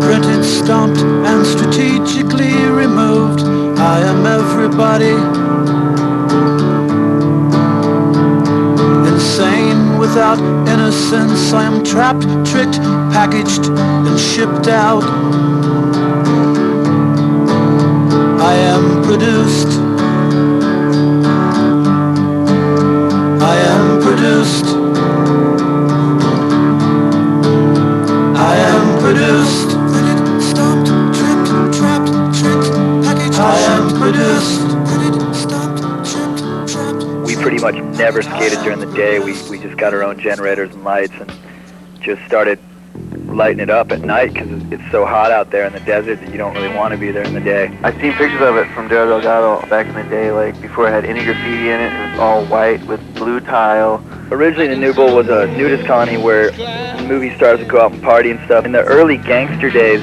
Printed, stomped, and strategically removed. I am everybody. Insane without innocence. I am trapped, tricked, packaged, and shipped out. I am produced. I am produced. I am produced. Stomped, tripped, trapped, tricked, packaged. I am produced. Stomped, tripped, trapped. We pretty much never skated during the day. We just got our own generators and lights and just started lighting it up at night because it's so hot out there in the desert that you don't really want to be there in the day. I've seen pictures of it from Del Delgado back in the day, like before it had any graffiti in it. It was all white with blue tile. Originally, the Nude was a nudist colony where movie stars would go out and party and stuff. In the early gangster days,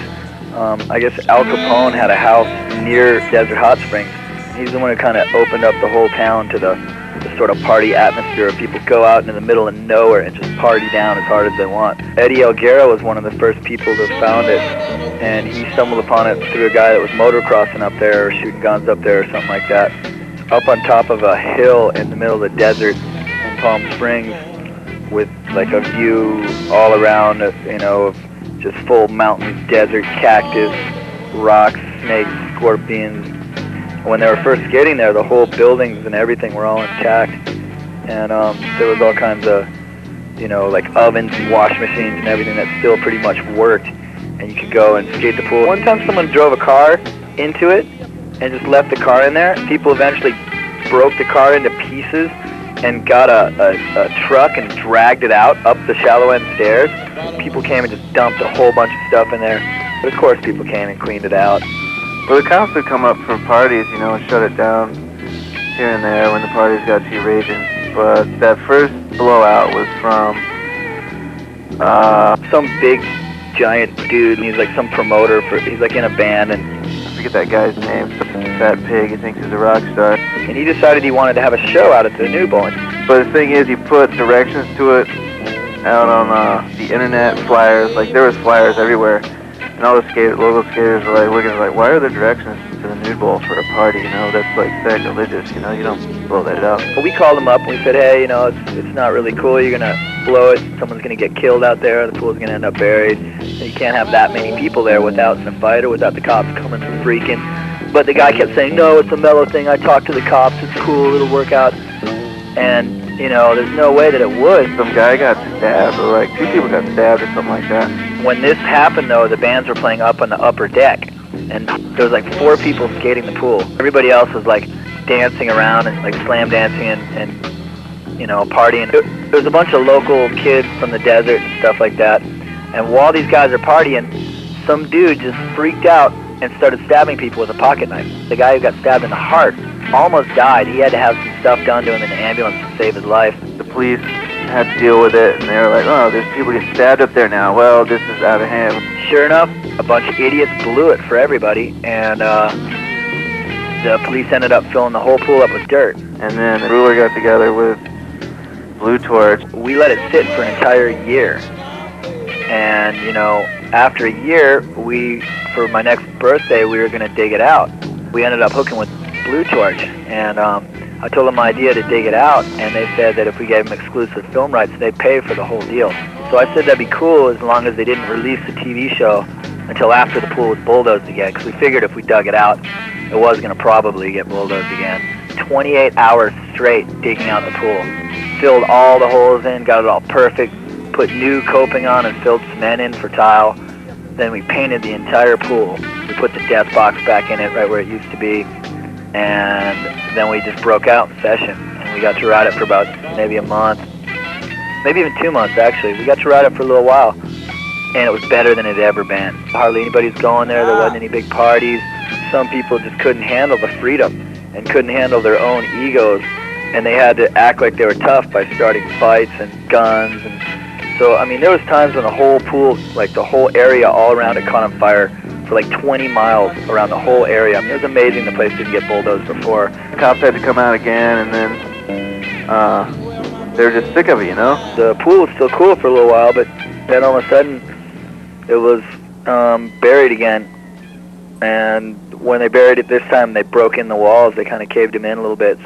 I guess Al Capone had a house near Desert Hot Springs. He's the one who kind of opened up the whole town to the sort of party atmosphere of people go out into the middle of nowhere and just party down as hard as they want. Eddie Elguera was one of the first people to found it, and he stumbled upon it through a guy that was motocrossing up there or shooting guns up there or something like that. Up on top of a hill in the middle of the desert in Palm Springs with like a view all around, you know, of just full mountains, desert, cactus, rocks, snakes, scorpions. When they were first skating there, the whole buildings and everything were all intact, and there was all kinds of, you know, like ovens and wash machines and everything that still pretty much worked, and you could go and skate the pool. One time someone drove a car into it and just left the car in there. People eventually broke the car into pieces and got a truck and dragged it out up the shallow end stairs. People came and just dumped a whole bunch of stuff in there, but of course people came and cleaned it out. Well, the cops would come up for parties, you know, and shut it down here and there when the parties got too raging. But that first blowout was from some big, giant dude. He's like some promoter he's like in a band, and I forget that guy's name. Some fat pig. He thinks he's a rock star. And he decided he wanted to have a show out at the Nude. But the thing is, he put directions to it out on the internet, flyers. Like there was flyers everywhere. And all the local skaters were like looking like, why are there directions to the Nude Bowl for a party? You know, that's like sacrilegious. You know, you don't blow that up. Well, we called him up and we said, hey, you know, it's not really cool. You're gonna blow it. Someone's gonna get killed out there. The pool's gonna end up buried. And you can't have that many people there without a fight or without the cops coming and freaking. But the guy kept saying, no, it's a mellow thing. I talked to the cops. It's cool. It'll work out. And you know, there's no way that it would. Some guy got stabbed, or like 2 people got stabbed or something like that. When this happened, though, the bands were playing up on the upper deck, and there was like 4 people skating the pool. Everybody else was like dancing around and like slam dancing and you know, partying. There was a bunch of local kids from the desert and stuff like that. And while these guys are partying, some dude just freaked out and started stabbing people with a pocket knife. The guy who got stabbed in the heart almost died. He had to have some stuff done to him in the ambulance to save his life. The police had to deal with it, and they were like, oh, there's people getting stabbed up there now. Well, this is out of hand. Sure enough, a bunch of idiots blew it for everybody, and the police ended up filling the whole pool up with dirt. And then the Reul got together with Blue Torch. We let it sit for an entire year. And, you know, after a year, for my next birthday, we were going to dig it out. We ended up hooking with Blue Torch, and I told them my idea to dig it out, and they said that if we gave them exclusive film rights, they'd pay for the whole deal. So I said that'd be cool as long as they didn't release the TV show until after the pool was bulldozed again, because we figured if we dug it out, it was going to probably get bulldozed again. 28 hours straight digging out the pool. Filled all the holes in, got it all perfect, put new coping on and filled cement in for tile. Then we painted the entire pool. We put the death box back in it right where it used to be. And then we just broke out in session, and we got to ride it for about maybe a month, maybe even 2 months actually. We got to ride it for a little while, and it was better than it had ever been. Hardly anybody's going there. There wasn't any big parties. Some people just couldn't handle the freedom and couldn't handle their own egos and they had to act like they were tough by starting fights and guns. And so, I mean, there was times when the whole pool, like the whole area all around it caught on fire for like 20 miles around the whole area. I mean, it was amazing the place didn't get bulldozed before. Cops had to come out again, and then they were just sick of it, you know? The pool was still cool for a little while, but then all of a sudden it was buried again. And when they buried it this time, they broke in the walls. They kind of caved them in a little bit.